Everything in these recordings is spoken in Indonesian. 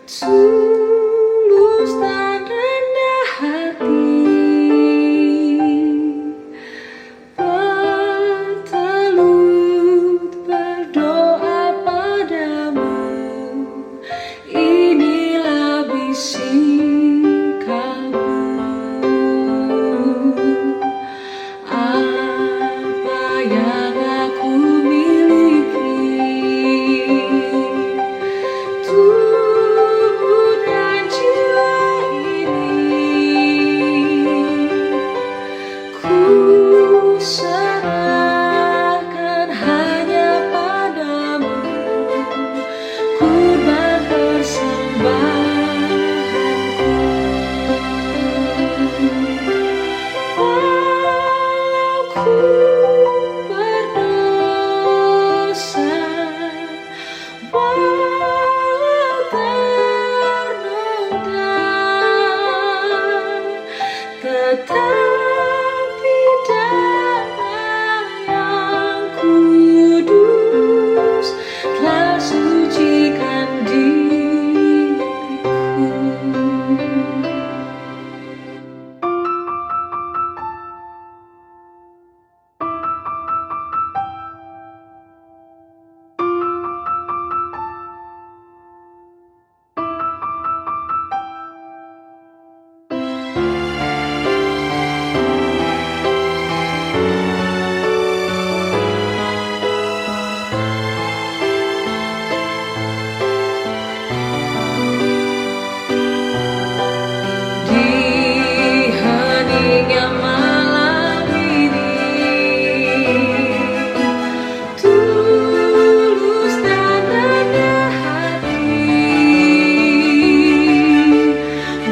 tulus dan rendah hati, bertelut berdoa padamu. Inilah bisikanku, apa yang aku miliki, tubuh dan jiwa ini ku serahkan hanya padamu, kurban persembahanku. Walau ku berdosa, walau ternoda, tetapi darah yang kudus telah sucikan diriku. Di heningnya malam ini, tulus dan rendah hati,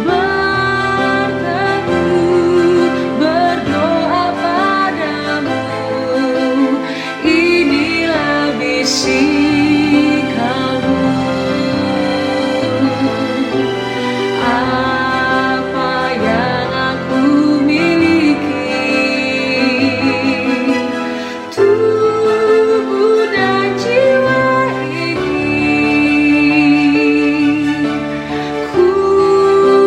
bertelut berdoa padamu. Inilah bisikanmu, apa yang aku miliki, tubuh dan jiwa ini ku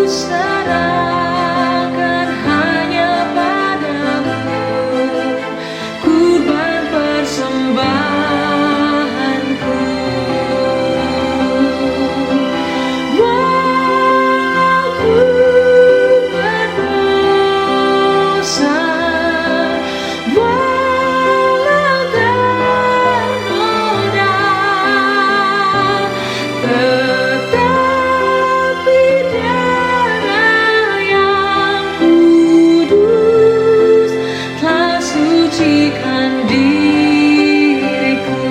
serahkan hanya padamu, kurban persembahanku. Walau ku berdosa, walau ternoda, tetapi darah yang kudus telah sucikan diriku,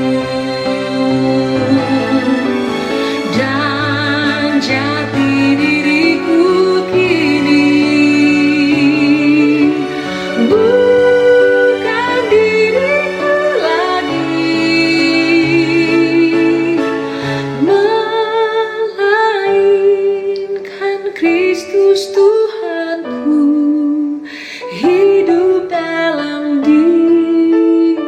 dan jati diriku kini bukan diriku lagi, melainkan Kristus Tuhanku hidup dalam diriku.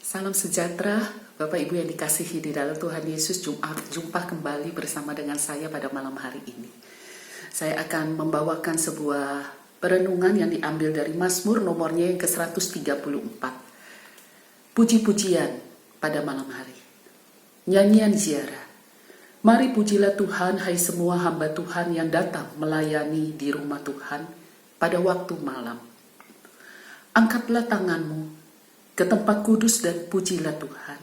Salam sejahtera, Bapak Ibu yang dikasihi di dalam Tuhan Yesus. Jumpa kembali bersama dengan saya pada malam hari ini. Saya akan membawakan sebuah perenungan yang diambil dari Mazmur nomornya yang ke-134. Puji-pujian pada malam hari. Nyanyian ziarah. Mari pujilah Tuhan, hai semua hamba Tuhan yang datang melayani di rumah Tuhan pada waktu malam. Angkatlah tanganmu ke tempat kudus dan pujilah Tuhan.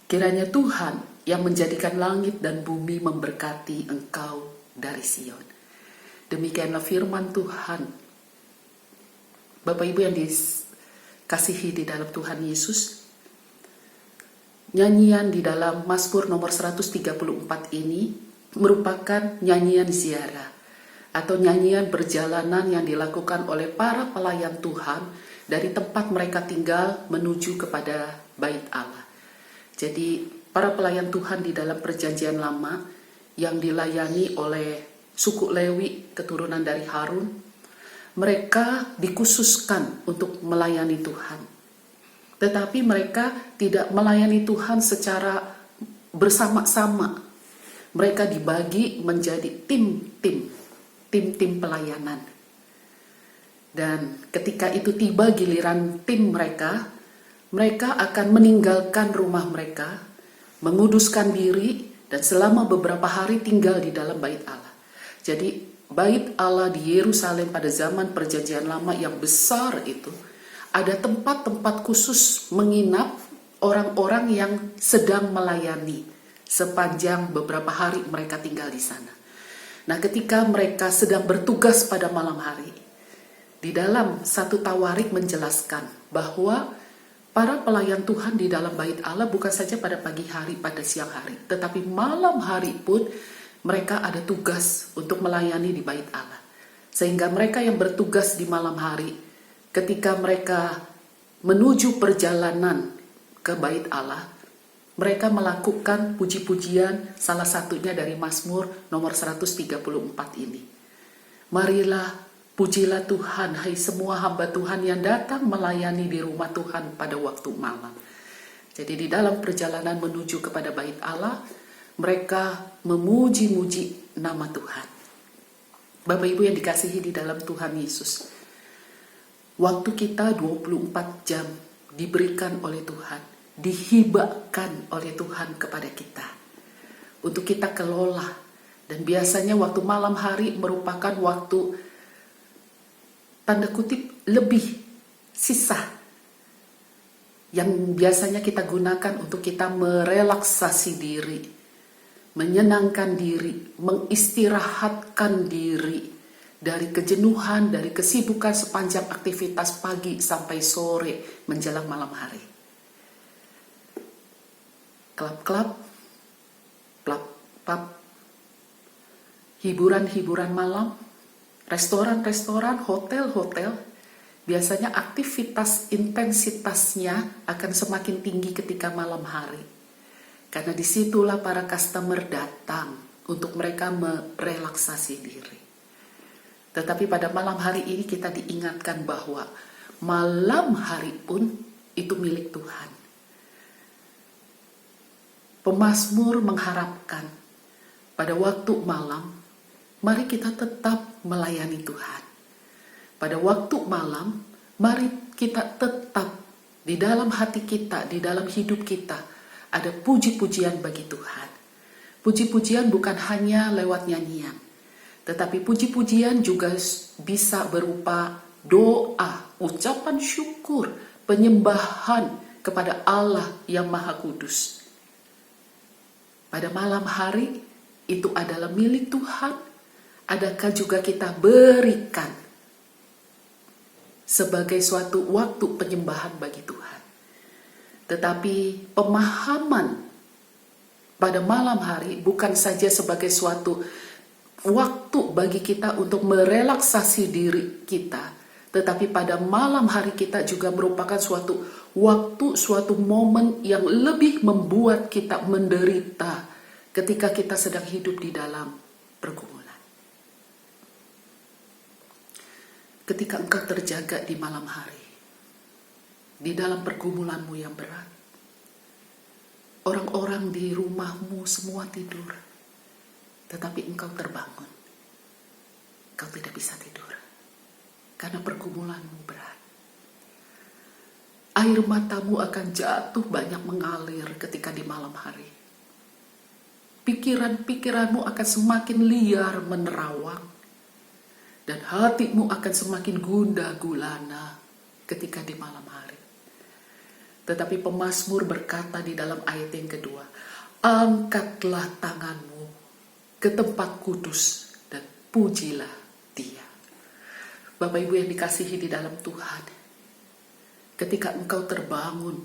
Kiranya Tuhan yang menjadikan langit dan bumi memberkati engkau dari Sion. Demikianlah firman Tuhan. Bapak Ibu yang dikasihi di dalam Tuhan Yesus, nyanyian di dalam Mazmur nomor 134 ini merupakan nyanyian ziarah atau nyanyian perjalanan yang dilakukan oleh para pelayan Tuhan dari tempat mereka tinggal menuju kepada Bait Allah. Jadi para pelayan Tuhan di dalam Perjanjian Lama yang dilayani oleh suku Lewi keturunan dari Harun, mereka dikhususkan untuk melayani Tuhan. Tetapi mereka tidak melayani Tuhan secara bersama-sama. Mereka dibagi menjadi tim-tim pelayanan. Dan ketika itu tiba giliran tim mereka, mereka akan meninggalkan rumah mereka, menguduskan diri, dan selama beberapa hari tinggal di dalam Bait Allah. Jadi Bait Allah di Yerusalem pada zaman Perjanjian Lama yang besar itu, ada tempat-tempat khusus menginap orang-orang yang sedang melayani sepanjang beberapa hari mereka tinggal di sana. Nah, ketika mereka sedang bertugas pada malam hari, di dalam satu Tawarik menjelaskan bahwa para pelayan Tuhan di dalam Bait Allah bukan saja pada pagi hari, pada siang hari, tetapi malam hari pun mereka ada tugas untuk melayani di Bait Allah. Sehingga mereka yang bertugas di malam hari, ketika mereka menuju perjalanan ke Bait Allah, mereka melakukan puji-pujian, salah satunya dari Mazmur nomor 134 ini. Marilah, pujilah Tuhan, hai semua hamba Tuhan yang datang melayani di rumah Tuhan pada waktu malam. Jadi di dalam perjalanan menuju kepada Bait Allah, mereka memuji-muji nama Tuhan. Bapak Ibu yang dikasihi di dalam Tuhan Yesus, waktu kita 24 jam diberikan oleh Tuhan, dihibahkan oleh Tuhan kepada kita untuk kita kelola. Dan biasanya waktu malam hari merupakan waktu tanda kutip lebih sisa yang biasanya kita gunakan untuk kita merelaksasi diri, menyenangkan diri, mengistirahatkan diri dari kejenuhan, dari kesibukan sepanjang aktivitas pagi sampai sore menjelang malam hari. Klub-klub, pub, hiburan-hiburan malam, restoran-restoran, hotel-hotel, biasanya aktivitas intensitasnya akan semakin tinggi ketika malam hari. Karena disitulah para customer datang untuk mereka merelaksasi diri. Tetapi pada malam hari ini kita diingatkan bahwa malam hari pun itu milik Tuhan. Pemazmur mengharapkan pada waktu malam, mari kita tetap melayani Tuhan. Pada waktu malam, mari kita tetap di dalam hati kita, di dalam hidup kita, ada puji-pujian bagi Tuhan. Puji-pujian bukan hanya lewat nyanyian, tetapi puji-pujian juga bisa berupa doa, ucapan syukur, penyembahan kepada Allah yang Maha Kudus. Pada malam hari itu adalah milik Tuhan. Adakah juga kita berikan sebagai suatu waktu penyembahan bagi Tuhan? Tetapi pemahaman pada malam hari bukan saja sebagai suatu waktu bagi kita untuk merelaksasi diri kita, tetapi pada malam hari kita juga merupakan suatu waktu, suatu momen yang lebih membuat kita menderita ketika kita sedang hidup di dalam pergumulan. Ketika engkau terjaga di malam hari, di dalam pergumulanmu yang berat, orang-orang di rumahmu semua tidur, tetapi engkau terbangun. Kau tidak bisa tidur karena pergumulanmu berat. Air matamu akan jatuh banyak mengalir ketika di malam hari. Pikiran-pikiranmu akan semakin liar menerawang, dan hatimu akan semakin gundah gulana ketika di malam hari. Tetapi pemazmur berkata di dalam ayat yang kedua, angkatlah tanganmu ke tempat kudus dan pujilah Dia. Bapak Ibu yang dikasihi di dalam Tuhan, ketika engkau terbangun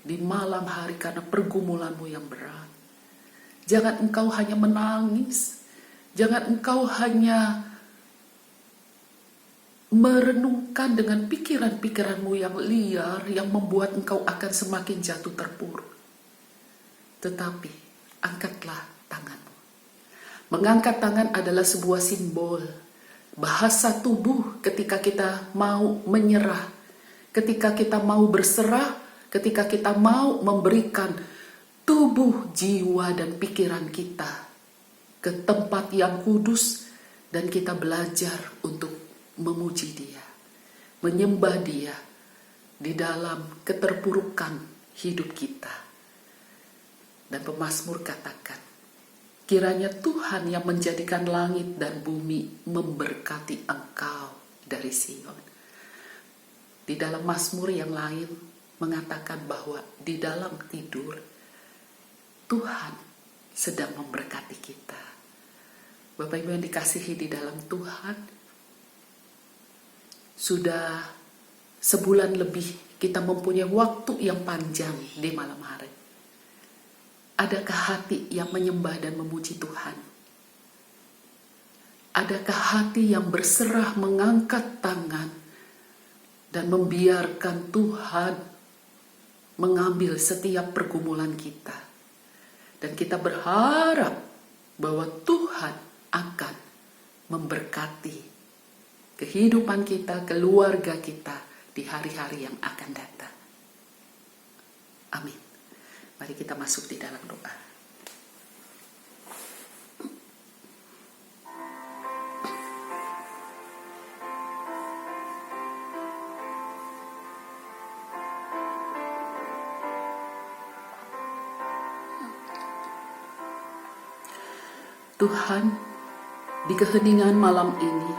di malam hari karena pergumulanmu yang berat, jangan engkau hanya menangis, jangan engkau hanya merenungkan dengan pikiran-pikiranmu yang liar yang membuat engkau akan semakin jatuh terpuruk. Tetapi angkatlah tanganmu. Mengangkat tangan adalah sebuah simbol bahasa tubuh ketika kita mau menyerah, ketika kita mau berserah, ketika kita mau memberikan tubuh, jiwa, dan pikiran kita ke tempat yang kudus, dan kita belajar untuk memuji Dia, menyembah Dia di dalam keterpurukan hidup kita. Dan pemazmur katakan, kiranya Tuhan yang menjadikan langit dan bumi memberkati engkau dari Sion. Di dalam mazmur yang lain mengatakan bahwa di dalam tidur Tuhan sedang memberkati kita. Bapak Ibu yang dikasihi di dalam Tuhan, sudah sebulan lebih kita mempunyai waktu yang panjang di malam hari. Adakah hati yang menyembah dan memuji Tuhan? Adakah hati yang berserah mengangkat tangan dan membiarkan Tuhan mengambil setiap pergumulan kita? Dan kita berharap bahwa Tuhan akan memberkati kehidupan kita, keluarga kita di hari-hari yang akan datang. Amin. Mari kita masuk di dalam doa. Tuhan, di keheningan malam ini,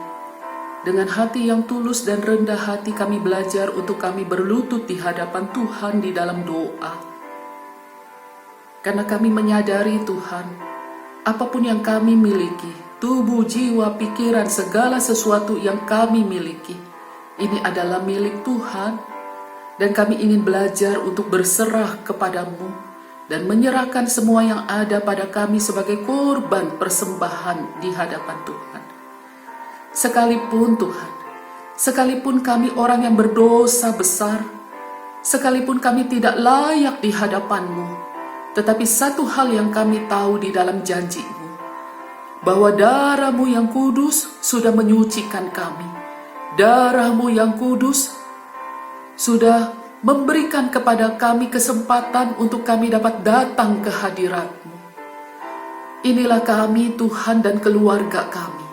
dengan hati yang tulus dan rendah hati kami belajar untuk kami berlutut di hadapan Tuhan di dalam doa. Karena kami menyadari Tuhan, apapun yang kami miliki, tubuh, jiwa, pikiran, segala sesuatu yang kami miliki, ini adalah milik Tuhan. Dan kami ingin belajar untuk berserah kepadamu dan menyerahkan semua yang ada pada kami sebagai korban persembahan di hadapan Tuhan. Sekalipun Tuhan, sekalipun kami orang yang berdosa besar, sekalipun kami tidak layak di hadapan-Mu, tetapi satu hal yang kami tahu di dalam janji-Mu, bahwa darah-Mu yang kudus sudah menyucikan kami. Darah-Mu yang kudus sudah memberikan kepada kami kesempatan untuk kami dapat datang ke hadirat-Mu. Inilah kami Tuhan dan keluarga kami.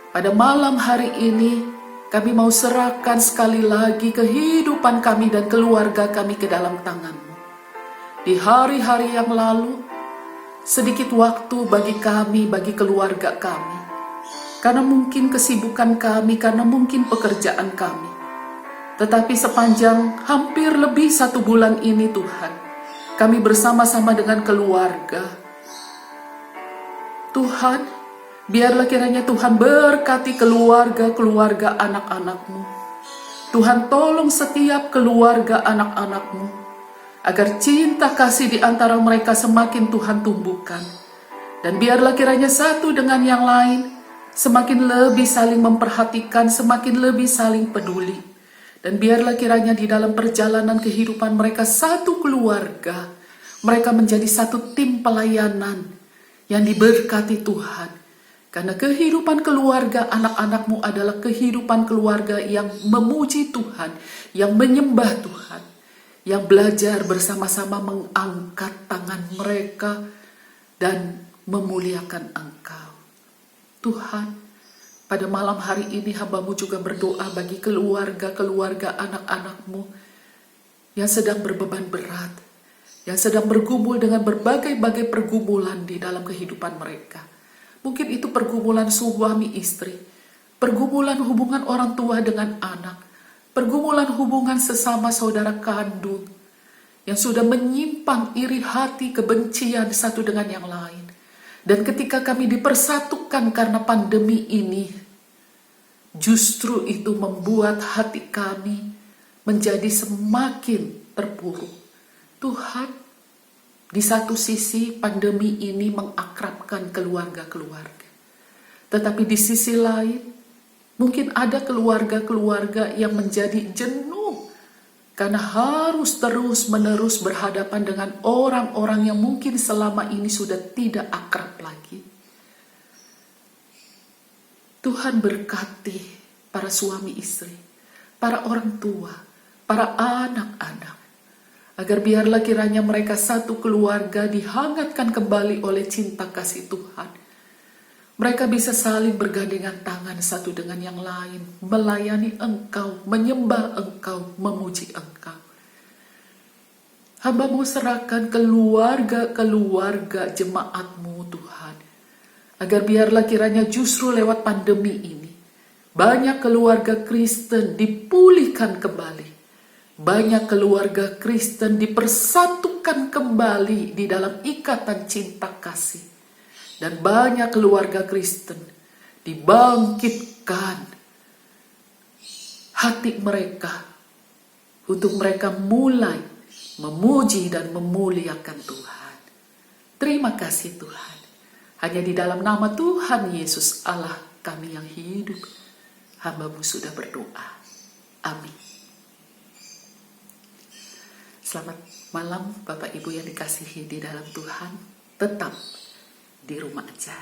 Pada malam hari ini kami mau serahkan sekali lagi kehidupan kami dan keluarga kami ke dalam tangan-Mu. Di hari-hari yang lalu, sedikit waktu bagi kami, bagi keluarga kami. Karena mungkin kesibukan kami, karena mungkin pekerjaan kami. Tetapi sepanjang hampir lebih 1 bulan ini Tuhan, kami bersama-sama dengan keluarga. Tuhan, biarlah kiranya Tuhan berkati keluarga-keluarga anak-anak-Mu. Tuhan tolong setiap keluarga anak-anak-Mu, agar cinta kasih di antara mereka semakin Tuhan tumbuhkan. Dan biarlah kiranya satu dengan yang lain semakin lebih saling memperhatikan, semakin lebih saling peduli. Dan biarlah kiranya di dalam perjalanan kehidupan mereka satu keluarga, mereka menjadi satu tim pelayanan yang diberkati Tuhan. Karena kehidupan keluarga anak-anak-Mu adalah kehidupan keluarga yang memuji Tuhan, yang menyembah Tuhan, yang belajar bersama-sama mengangkat tangan mereka dan memuliakan Engkau. Tuhan, pada malam hari ini hamba-Mu juga berdoa bagi keluarga-keluarga anak-anak-Mu yang sedang berbeban berat, yang sedang bergumul dengan berbagai-bagai pergumulan di dalam kehidupan mereka. Mungkin itu pergumulan suami istri, pergumulan hubungan orang tua dengan anak, pergumulan hubungan sesama saudara kandung yang sudah menyimpang iri hati, kebencian satu dengan yang lain. Dan ketika kami dipersatukan karena pandemi ini, justru itu membuat hati kami menjadi semakin terpuruk. Tuhan, di satu sisi pandemi ini mengakrabkan keluarga-keluarga, tetapi di sisi lain Mungkin ada keluarga-keluarga yang menjadi jenuh karena harus terus-menerus berhadapan dengan orang-orang yang mungkin selama ini sudah tidak akrab lagi. Tuhan berkati para suami istri, para orang tua, para anak-anak, agar biarlah kiranya mereka satu keluarga dihangatkan kembali oleh cinta kasih Tuhan. Mereka bisa saling bergandengan tangan satu dengan yang lain, melayani Engkau, menyembah Engkau, memuji Engkau. Hamba-Mu serahkan keluarga-keluarga jemaat-Mu Tuhan, agar biarlah kiranya justru lewat pandemi ini, banyak keluarga Kristen dipulihkan kembali. Banyak keluarga Kristen dipersatukan kembali di dalam ikatan cinta kasih. Dan banyak keluarga Kristen dibangkitkan hati mereka untuk mereka mulai memuji dan memuliakan Tuhan. Terima kasih Tuhan. Hanya di dalam nama Tuhan Yesus Allah kami yang hidup, hamba-Mu sudah berdoa. Amin. Selamat malam Bapak Ibu yang dikasihi di dalam Tuhan. Tetap di rumah aja.